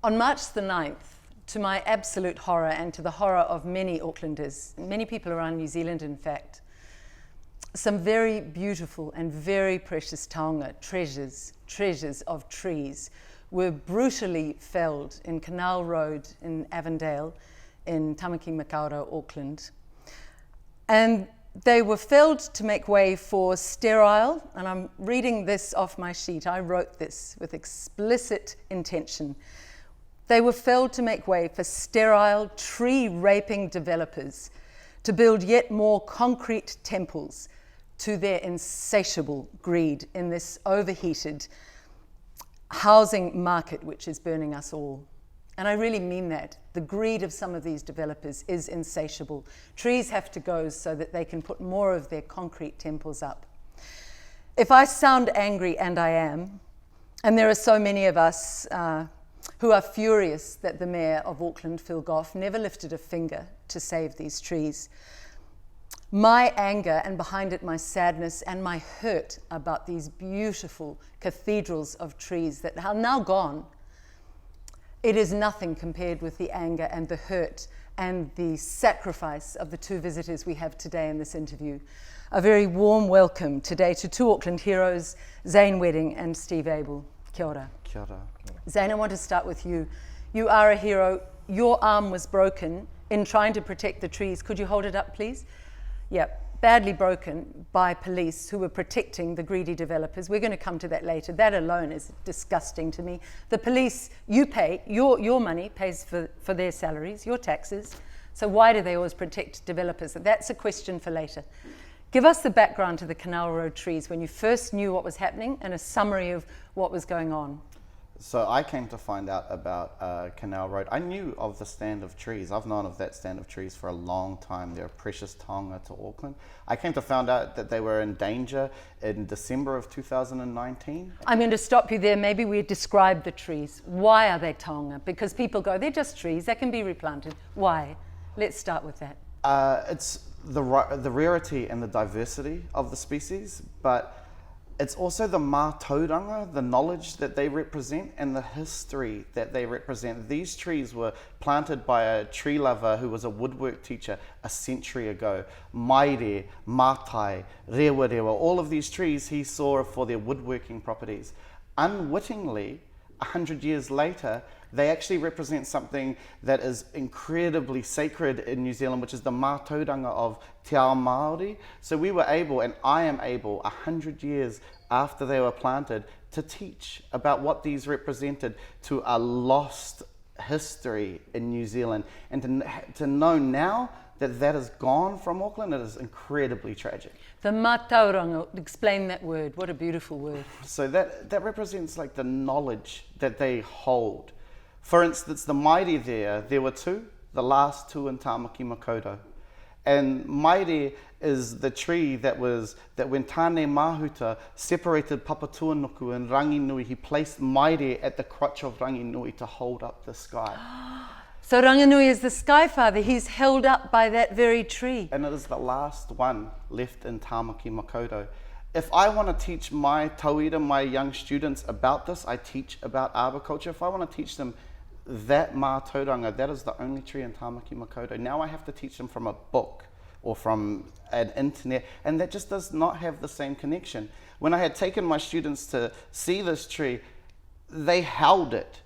On March the 9th, to my absolute horror and to the horror of many Aucklanders, many people around New Zealand in fact, some very beautiful and very precious taonga, treasures of trees, were brutally felled in Canal Road in Avondale, in Tamaki Makaurau, Auckland. And they were felled to make way for sterile, and I'm reading this off my sheet, I wrote this with explicit intention. They were felled to make way for sterile, tree-raping developers to build yet more concrete temples to their insatiable greed in this overheated housing market which is burning us all. And I really mean that. The greed of some of these developers is insatiable. Trees have to go so that they can put more of their concrete temples up. If I sound angry, and I am, and there are so many of us who are furious that the Mayor of Auckland, Phil Goff, never lifted a finger to save these trees, my anger, and behind it my sadness and my hurt about these beautiful cathedrals of trees that are now gone, it is nothing compared with the anger and the hurt and the sacrifice of the two visitors we have today in this interview. A very warm welcome today to two Auckland heroes, Zane Wedding and Steve Abel. Kia ora. Kia ora. Zane, I want to start with you. You are a hero. Your arm was broken in trying to protect the trees. Could you hold it up, please? Yeah, badly broken by police who were protecting the greedy developers. We're going to come to that later. That alone is disgusting to me. The police, you pay, your money pays for their salaries, your taxes. So why do they always protect developers? That's a question for later. Give us the background to the Canal Road trees when you first knew what was happening and a summary of what was going on. So I came to find out about Canal Road. I knew of the stand of trees. I've known of that stand of trees for a long time. They're a precious taonga to Auckland. I came to find out that they were in danger in December of 2019. I'm going to stop you there. Maybe we describe the trees. Why are they taonga? Because people go, they're just trees, they can be replanted. Why? Let's start with that. It's the rarity and the diversity of the species, but it's also the mātauranga, the knowledge that they represent and the history that they represent. These trees were planted by a tree lover who was a woodwork teacher a century ago. Maire, mātai, rewa rewa, all of these trees he saw for their woodworking properties. Unwittingly, 100 years later, they actually represent something that is incredibly sacred in New Zealand, which is the mātauranga of Te Ao Māori. So we were able, and I am able, 100 years after they were planted, to teach about what these represented to a lost history in New Zealand. And to know now that that is gone from Auckland, it is incredibly tragic. The mātauranga, explain that word. What a beautiful word. So that represents like the knowledge that they hold. For instance, the maire there were two, the last two in Tamaki Makaurau. And maire is the tree that when Tāne Mahuta separated Papatuanuku and Ranginui, he placed maire at the crotch of Ranginui to hold up the sky. So Ranginui is the Sky Father. He's held up by that very tree. And it is the last one left in Tamaki Makaurau. If I want to teach my tauira, my young students about this, I teach about arboriculture. If I want to teach them that mātauranga, that is the only tree in Tamaki Makaurau. Now I have to teach them from a book or from an internet, and that just does not have the same connection. When I had taken my students to see this tree, they held it.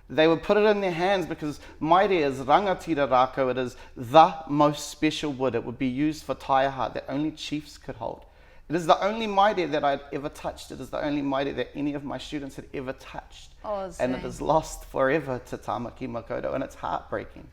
They would put it in their hands because maire is rangatira rākau. It is the most special wood. It would be used for taiaha that only chiefs could hold. It is the only maire that I'd ever touched. It is the only maire that any of my students had ever touched. Oh, and it is lost forever to Tamaki Makaurau, and it's heartbreaking.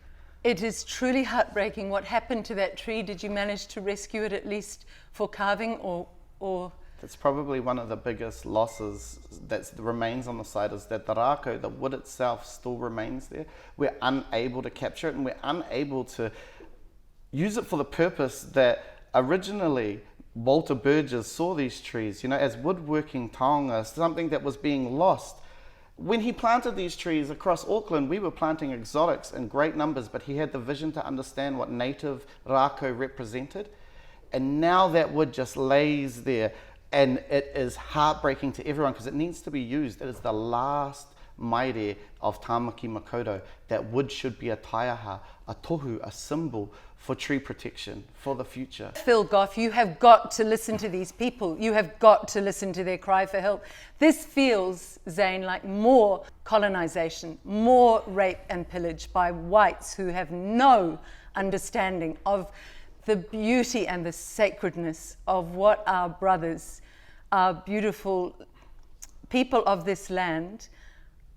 It is truly heartbreaking. What happened to that tree? Did you manage to rescue it at least for carving or? That's probably one of the biggest losses that remains on the site, is that the rākau, the wood itself, still remains there. We're unable to capture it, and we're unable to use it for the purpose that originally Walter Burgess saw these trees, as woodworking taonga, something that was being lost. When he planted these trees across Auckland, we were planting exotics in great numbers, but he had the vision to understand what native rākau represented. And now that wood just lays there, and it is heartbreaking to everyone because it needs to be used. It is the last maere of Tāmaki Makaurau, that wood should be a taiaha, a tohu, a symbol for tree protection for the future. Phil Goff, you have got to listen to these people. You have got to listen to their cry for help. This feels, Zane, like more colonization, more rape and pillage by whites who have no understanding of the beauty and the sacredness of what our brothers, our beautiful people of this land,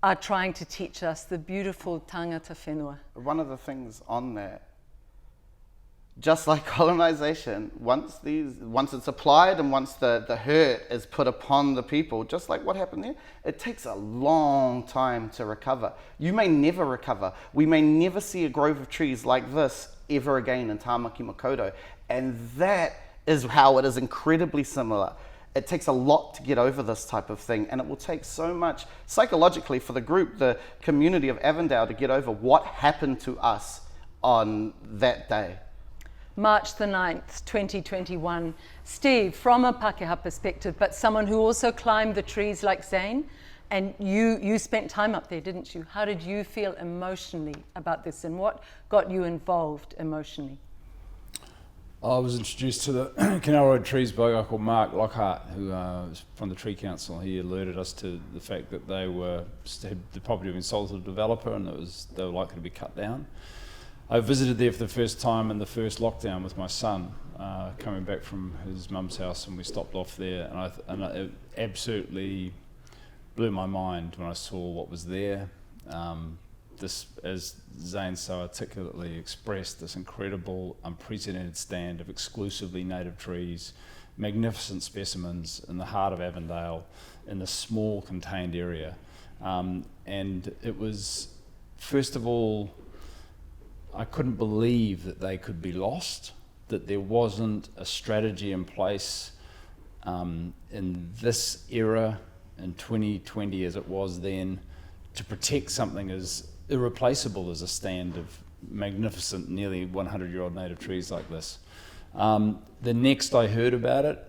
are trying to teach us, the beautiful tangata whenua. One of the things on that, just like colonization, once it's applied and once the hurt is put upon the people, just like what happened there, it takes a long time to recover. You may never recover. We may never see a grove of trees like this ever again in Tāmaki Makaurau. And that is how it is incredibly similar. It takes a lot to get over this type of thing, and it will take so much psychologically for the group, the community of Avondale, to get over what happened to us on that day. March the 9th, 2021. Steve, from a Pākehā perspective, but someone who also climbed the trees like Zane, and you spent time up there, didn't you? How did you feel emotionally about this, and what got you involved emotionally? I was introduced to the Canal Road Trees by a guy called Mark Lockhart, who was from the Tree Council. He alerted us to the fact that the property had been sold to the developer and they were likely to be cut down. I visited there for the first time in the first lockdown with my son, coming back from his mum's house, and we stopped off there, and it absolutely blew my mind when I saw what was there. This, as Zane so articulately expressed, this incredible, unprecedented stand of exclusively native trees, magnificent specimens in the heart of Avondale, in a small contained area. And it was, first of all, I couldn't believe that they could be lost, that there wasn't a strategy in place in this era, in 2020 as it was then, to protect something as irreplaceable as a stand of magnificent, nearly 100-year-old native trees like this. The next I heard about it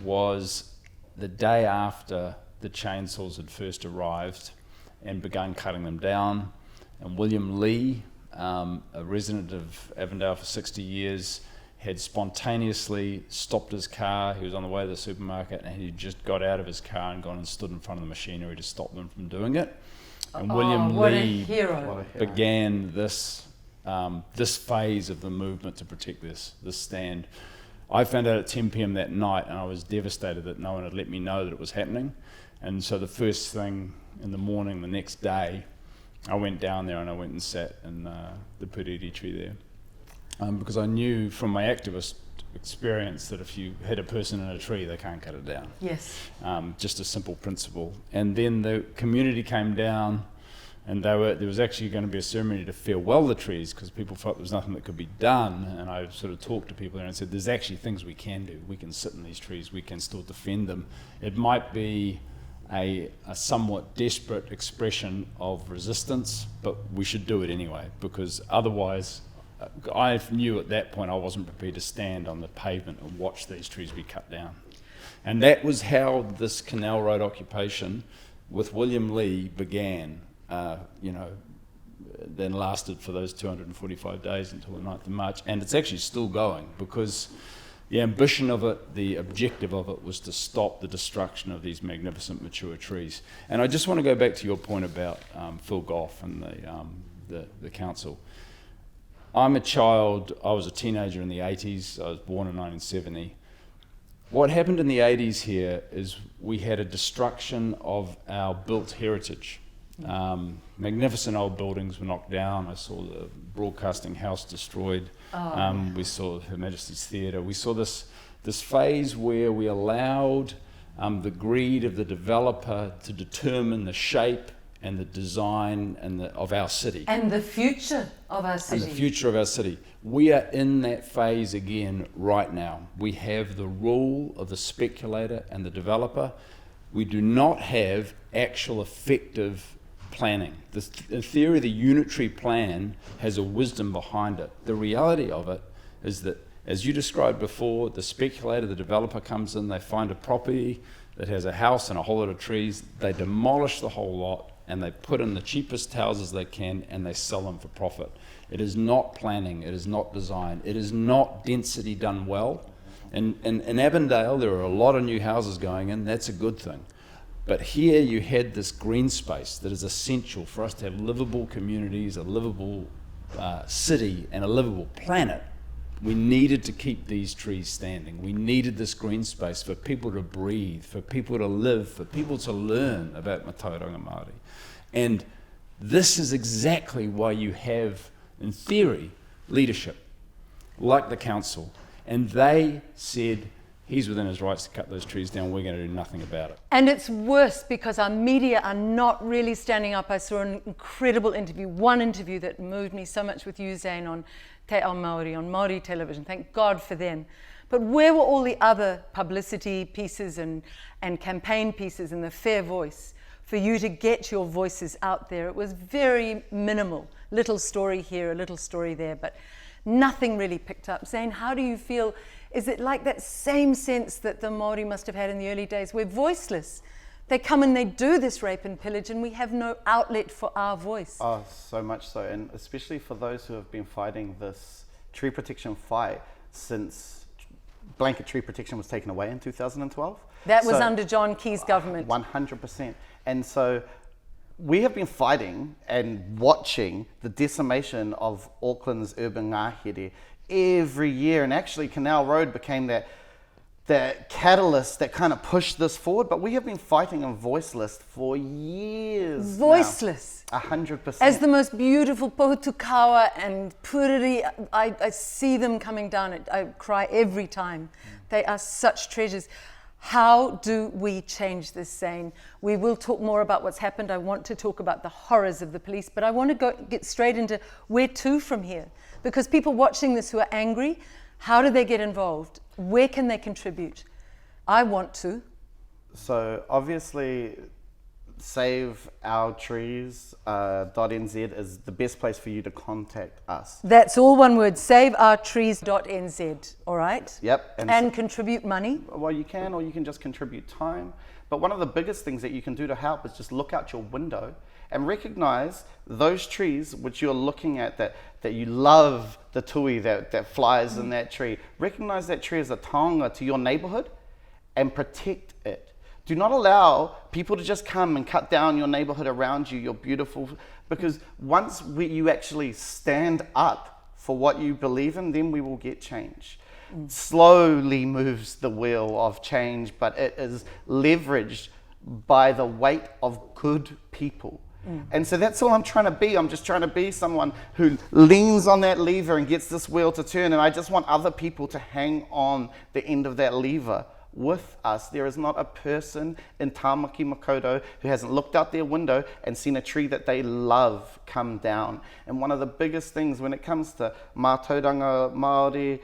was the day after the chainsaws had first arrived and begun cutting them down, and William Lee, a resident of Avondale for 60 years, had spontaneously stopped his car. He was on the way to the supermarket, and he just got out of his car and gone and stood in front of the machinery to stop them from doing it. And William Lee began this phase of the movement to protect this stand. I found out at 10 p.m. that night, and I was devastated that no one had let me know that it was happening. And so the first thing in the morning, the next day, I went down there and I went and sat in the puriri tree there. Because I knew from my activist experience that if you hit a person in a tree, they can't cut it down. Yes. Just a simple principle. And then the community came down, and there was actually going to be a ceremony to farewell the trees because people felt there was nothing that could be done. And I sort of talked to people there and said, there's actually things we can do. We can sit in these trees, we can still defend them. It might be a somewhat desperate expression of resistance, but we should do it anyway, because otherwise I knew at that point I wasn't prepared to stand on the pavement and watch these trees be cut down. And that was how this Canal Road occupation with William Lee began, then lasted for those 245 days until the 9th of March. And it's actually still going, because the ambition of it, the objective of it, was to stop the destruction of these magnificent mature trees. And I just want to go back to your point about Phil Goff and the council. I'm a child, I was a teenager in the 80s, I was born in 1970. What happened in the 80s here is we had a destruction of our built heritage. Magnificent old buildings were knocked down. I saw the Broadcasting House destroyed. We saw Her Majesty's Theatre. We saw this phase where we allowed the greed of the developer to determine the shape and the design of our city. And the future of our city. And the future of our city. We are in that phase again right now. We have the rule of the speculator and the developer. We do not have actual effective planning. In theory, the unitary plan has a wisdom behind it. The reality of it is that, as you described before, the speculator, the developer comes in, they find a property that has a house and a whole lot of trees, they demolish the whole lot, and they put in the cheapest houses they can and they sell them for profit. It is not planning, it is not design, it is not density done well. In Avondale, there are a lot of new houses going in, that's a good thing. But here you had this green space that is essential for us to have livable communities, a livable city, and a livable planet. We needed to keep these trees standing. We needed this green space for people to breathe, for people to live, for people to learn about Matauranga Māori. And this is exactly why you have, in theory, leadership, like the council. And they said, he's within his rights to cut those trees down, we're going to do nothing about it. And it's worse because our media are not really standing up. I saw an incredible interview, one interview that moved me so much with you, Zane, on Te Ao Māori, on Māori television. Thank God for them. But where were all the other publicity pieces and campaign pieces and the fair voice for you to get your voices out there? It was very minimal. Little story here, a little story there, but nothing really picked up. Zane, how do you feel? Is it like that same sense that the Māori must have had in the early days? We're voiceless. They come and they do this rape and pillage and we have no outlet for our voice. Oh, so much so. And especially for those who have been fighting this tree protection fight since blanket tree protection was taken away in 2012. That was under John Key's government. 100%. And so we have been fighting and watching the decimation of Auckland's urban ngahere every year, and actually Canal Road became that catalyst that kind of pushed this forward, but we have been fighting and voiceless for years. Voiceless. 100%. As the most beautiful Pohutukawa and Puriri, I see them coming down. I cry every time. They are such treasures. How do we change this, Zane? We will talk more about what's happened. I want to talk about the horrors of the police, but I want to get straight into where to from here. Because people watching this who are angry, how do they get involved? Where can they contribute? I want to. So obviously, saveourtrees.nz is the best place for you to contact us. That's all one word, saveourtrees.nz, all right? Yep. And contribute money? Well, you can, or you can just contribute time. But one of the biggest things that you can do to help is just look out your window and recognize those trees which you're looking at, that you love the tui that flies in that tree. Recognize that tree as a taonga to your neighborhood and protect it. Do not allow people to just come and cut down your neighborhood around you, your beautiful, because once you actually stand up for what you believe in, then we will get change. Slowly moves the wheel of change, but it is leveraged by the weight of good people. And so that's all I'm trying to be. I'm just trying to be someone who leans on that lever and gets this wheel to turn. And I just want other people to hang on the end of that lever with us. There is not a person in Tāmaki Makaurau who hasn't looked out their window and seen a tree that they love come down. And one of the biggest things when it comes to Matauranga Māori,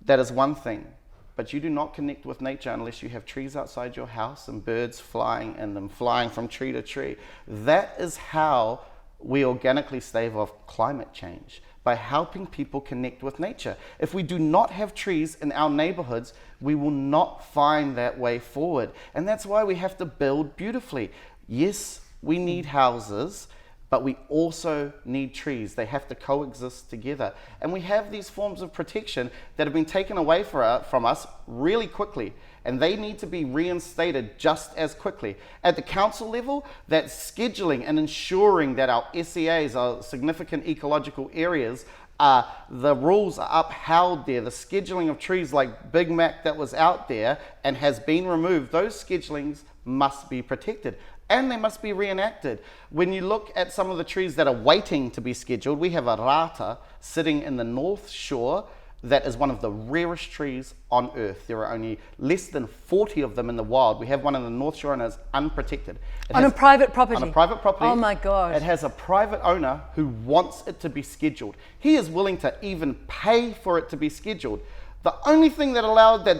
that is one thing. But you do not connect with nature unless you have trees outside your house and birds flying in them, flying from tree to tree. That is how we organically stave off climate change, by helping people connect with nature. If we do not have trees in our neighborhoods, we will not find that way forward. And that's why we have to build beautifully. Yes, we need houses, but we also need trees. They have to coexist together. And we have these forms of protection that have been taken away from us really quickly, and they need to be reinstated just as quickly. At the council level, that scheduling and ensuring that our SEAs, our significant ecological areas, the rules are upheld there. The scheduling of trees like Big Mac that was out there and has been removed, those schedulings must be protected. And they must be reenacted. When you look at some of the trees that are waiting to be scheduled, we have a rata sitting in the North Shore that is one of the rarest trees on earth. There are only less than 40 of them in the wild. We have one in the North Shore and it's unprotected. On a private property? On a private property. Oh my God. It has a private owner who wants it to be scheduled. He is willing to even pay for it to be scheduled. The only thing that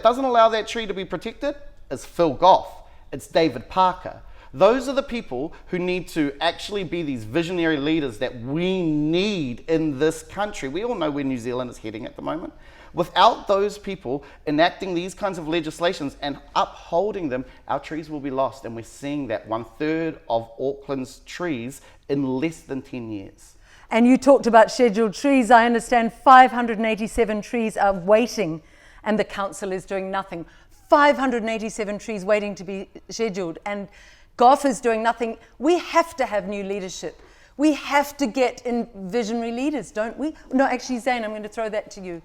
doesn't allow that tree to be protected is Phil Goff. It's David Parker. Those are the people who need to actually be these visionary leaders that we need in this country. We all know where New Zealand is heading at the moment. Without those people enacting these kinds of legislations and upholding them, our trees will be lost. And we're seeing that 1/3 of Auckland's trees in less than 10 years. And you talked about scheduled trees. I understand 587 trees are waiting and the council is doing nothing. 587 trees waiting to be scheduled and Gough is doing nothing. We have to have new leadership. We have to get in visionary leaders, don't we? No, actually, Zane, I'm going to throw that to you.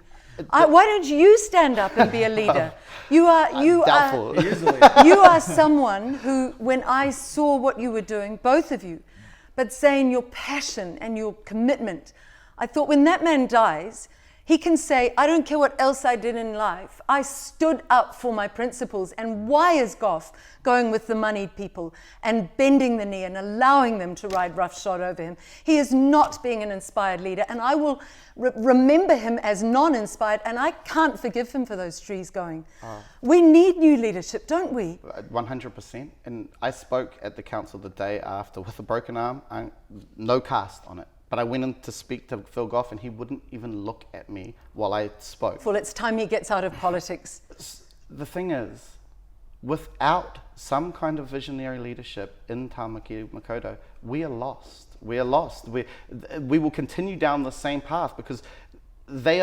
Why don't you stand up and be a leader? You are someone who, when I saw what you were doing, both of you, but Zane, your passion and your commitment, I thought when that man dies, he can say, I don't care what else I did in life. I stood up for my principles. And why is Gough going with the moneyed people and bending the knee and allowing them to ride roughshod over him? He is not being an inspired leader. And I will remember him as non-inspired. And I can't forgive him for those trees going. We need new leadership, don't we? 100%. And I spoke at the council the day after with a broken arm, no cast on it. But I went in to speak to Phil Gough and he wouldn't even look at me while I spoke. Well, it's time he gets out of politics. The thing is, without some kind of visionary leadership in Tāmaki Makaurau, we are lost. We are lost. We will continue down the same path because they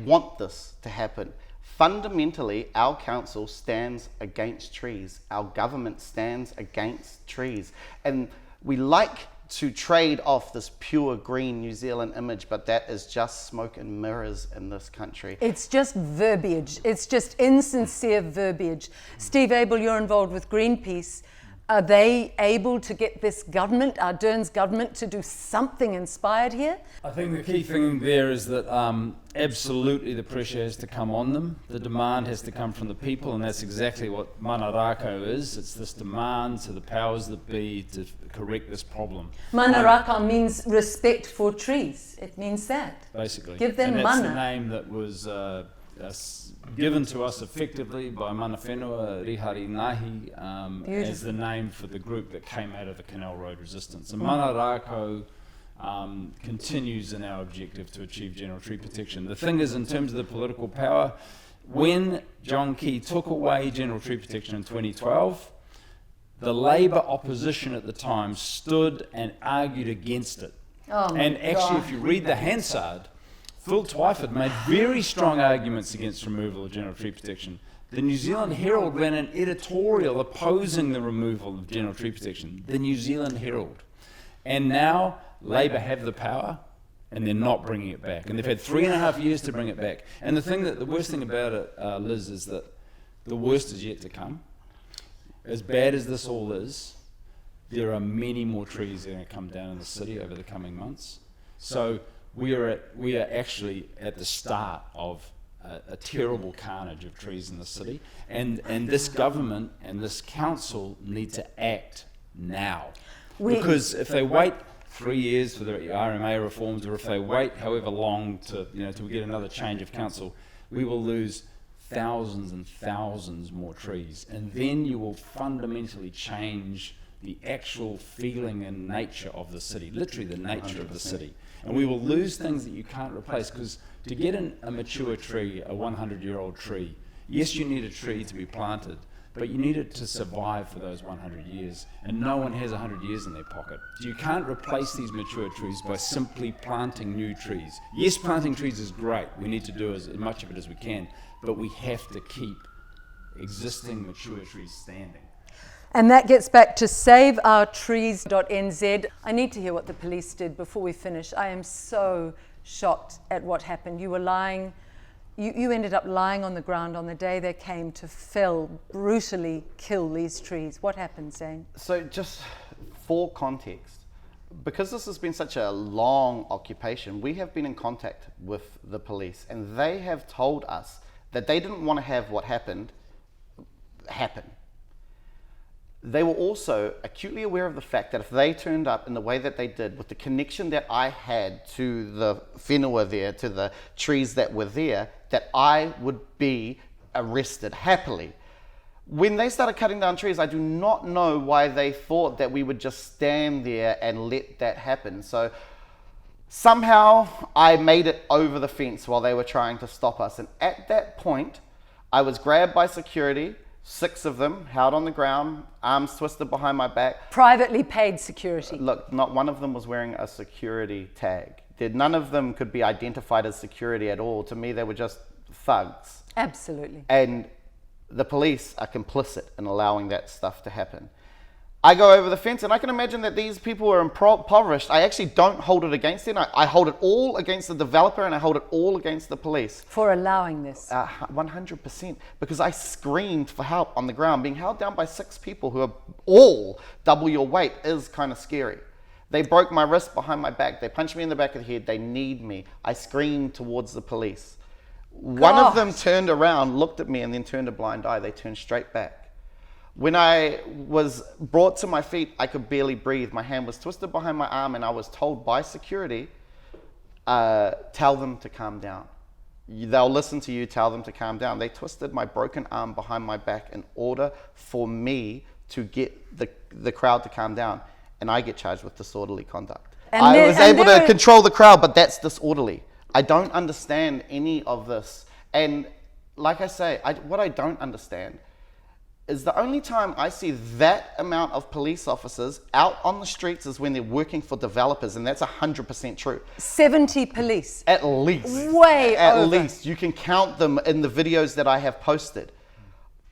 want this to happen. Fundamentally, our council stands against trees. Our government stands against trees. And we like to trade off this pure green New Zealand image, but that is just smoke and mirrors in this country. It's just verbiage. It's just insincere verbiage. Steve Abel, you're involved with Greenpeace. Are they able to get this government, Ardern's government, to do something inspired here? I think the key thing there is that absolutely the pressure has to come on them. The demand has to come from the people, and that's exactly what mana rākau is. It's this demand to the powers that be to correct this problem. Mana rākau means respect for trees. It means that. Basically. Give them and that's mana. the name that was given to us effectively by Mana Whenua Rihari Nahi as the name for the group that came out of the Canal Road resistance. And Mana Rākau continues in our objective to achieve general tree protection. The thing is, in terms of the political power, when John Key took away general tree protection in 2012, the Labour opposition at the time stood and argued against it. And actually, if you read the Hansard, Phil Twyford made very strong arguments against removal of general tree protection. The New Zealand Herald ran an editorial opposing the removal of general tree protection. The New Zealand Herald. And now Labour have the power and they're not bringing it back. And they've had 3.5 years to bring it back. And the worst thing about it, Liz, is that the worst is yet to come. As bad as this all is, there are many more trees that are going to come down in the city over the coming months. So we are actually at the start of a terrible carnage of trees in the city, and this government and this council need to act now. Because if they wait 3 years for the RMA reforms, or if they wait however long to get another change of council, we will lose thousands and thousands more trees, and then you will fundamentally change the actual feeling and nature of the city, literally the nature 100%. Of the city. And we will lose things that you can't replace, because to get a mature tree, a 100-year-old tree, yes, you need a tree to be planted, but you need it to survive for those 100 years. And no one has 100 years in their pocket. So you can't replace these mature trees by simply planting new trees. Yes, planting trees is great. We need to do as much of it as we can, but we have to keep existing mature trees standing. And that gets back to saveourtrees.nz. I need to hear what the police did before we finish. I am so shocked at what happened. You were lying, you ended up lying on the ground on the day they came to brutally kill these trees. What happened, Zane? So just for context, because this has been such a long occupation, we have been in contact with the police, and they have told us that they didn't want to have what happened happen. They were also acutely aware of the fact that if they turned up in the way that they did, with the connection that I had to the whenua there, to the trees that were there, that I would be arrested happily. When they started cutting down trees, I do not know why they thought that we would just stand there and let that happen. So somehow I made it over the fence while they were trying to stop us. And at that point, I was grabbed by security, 6 of them, held on the ground, arms twisted behind my back. Privately paid security. Look, not one of them was wearing a security tag. None of them could be identified as security at all. To me, they were just thugs. Absolutely. And the police are complicit in allowing that stuff to happen. I go over the fence, and I can imagine that these people are impoverished. I actually don't hold it against them. I hold it all against the developer, and I hold it all against the police. For allowing this. 100%. Because I screamed for help on the ground. Being held down by 6 people who are all double your weight is kind of scary. They broke my wrist behind my back. They punched me in the back of the head. They kneed me. I screamed towards the police. One of them turned around, looked at me, and then turned a blind eye. They turned straight back. When I was brought to my feet, I could barely breathe. My hand was twisted behind my arm, and I was told by security, tell them to calm down. They'll listen to you, tell them to calm down. They twisted my broken arm behind my back in order for me to get the crowd to calm down, and I get charged with disorderly conduct. I was able to control the crowd, but that's disorderly. I don't understand any of this. And like I say, what I don't understand is the only time I see that amount of police officers out on the streets is when they're working for developers, and that's 100% true. 70 police. At least. Way At over. least. You can count them in the videos that I have posted.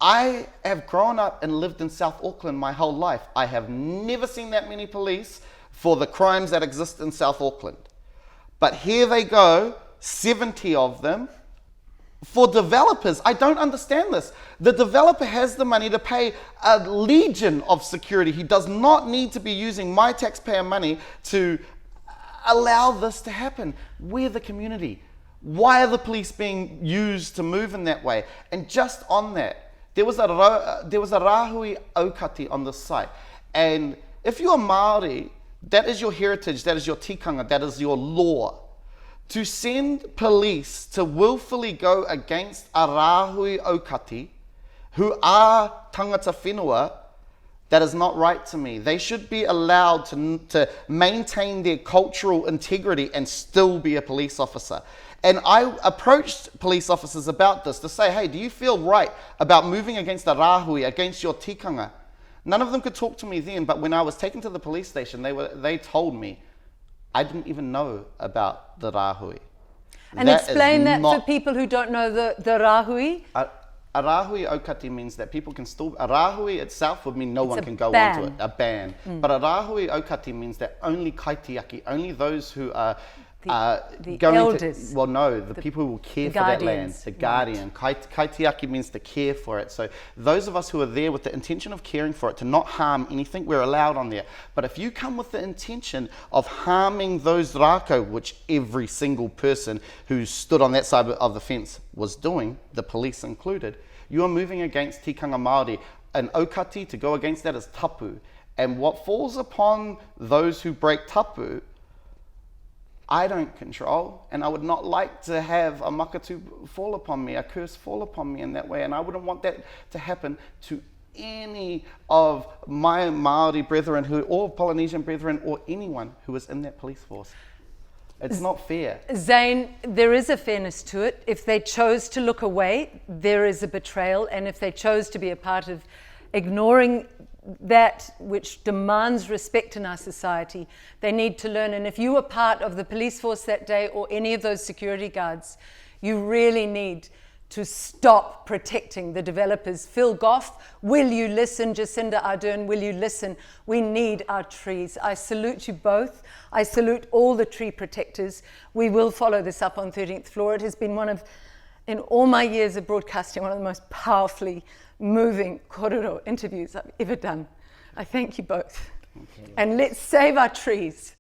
I have grown up and lived in South Auckland my whole life. I have never seen that many police for the crimes that exist in South Auckland. But here they go, 70 of them, for developers. I don't understand this. The developer has the money to pay a legion of security. He does not need to be using my taxpayer money to allow this to happen. We're the community. Why are the police being used to move in that way? And just on that, there was a Rahui Aukati on this site. And if you're Māori, that is your heritage, that is your tikanga, that is your law. To send police to willfully go against a Rahui Aukati, who are tangata whenua, that is not right to me. They should be allowed to maintain their cultural integrity and still be a police officer. And I approached police officers about this to say, hey, do you feel right about moving against a Rahui, against your tikanga? None of them could talk to me then, but when I was taken to the police station, they told me, I didn't even know about the Rahui. And explain that for people who don't know the Rahui. A Rahui Aukati means that people can still... A Rahui itself would mean no one can go ban. onto it, a ban. But a Rahui Aukati means that only kaitiaki, only those who are the going elders. To... Well, no, the people who will care for that land. The guardian. Right. Kaitiaki means to care for it. So those of us who are there with the intention of caring for it, to not harm anything, we're allowed on there. But if you come with the intention of harming those rākau, which every single person who stood on that side of the fence was doing, the police included, you are moving against tikanga Māori. An aukati, to go against that, is tapu. And what falls upon those who break tapu, I don't control, and I would not like to have a makatu fall upon me, a curse fall upon me in that way, and I wouldn't want that to happen to any of my Māori brethren or Polynesian brethren or anyone who is in that police force. It's not fair. Zane, there is a fairness to it. If they chose to look away, there is a betrayal, and if they chose to be a part of ignoring that which demands respect in our society, they need to learn. And if you were part of the police force that day or any of those security guards, you really need to stop protecting the developers. Phil Goff, will you listen? Jacinda Ardern, will you listen? We need our trees. I salute you both. I salute all the tree protectors. We will follow this up on 13th Floor. It has been in all my years of broadcasting, one of the most powerfully moving korero interviews I've ever done. I thank you both. And let's save our trees.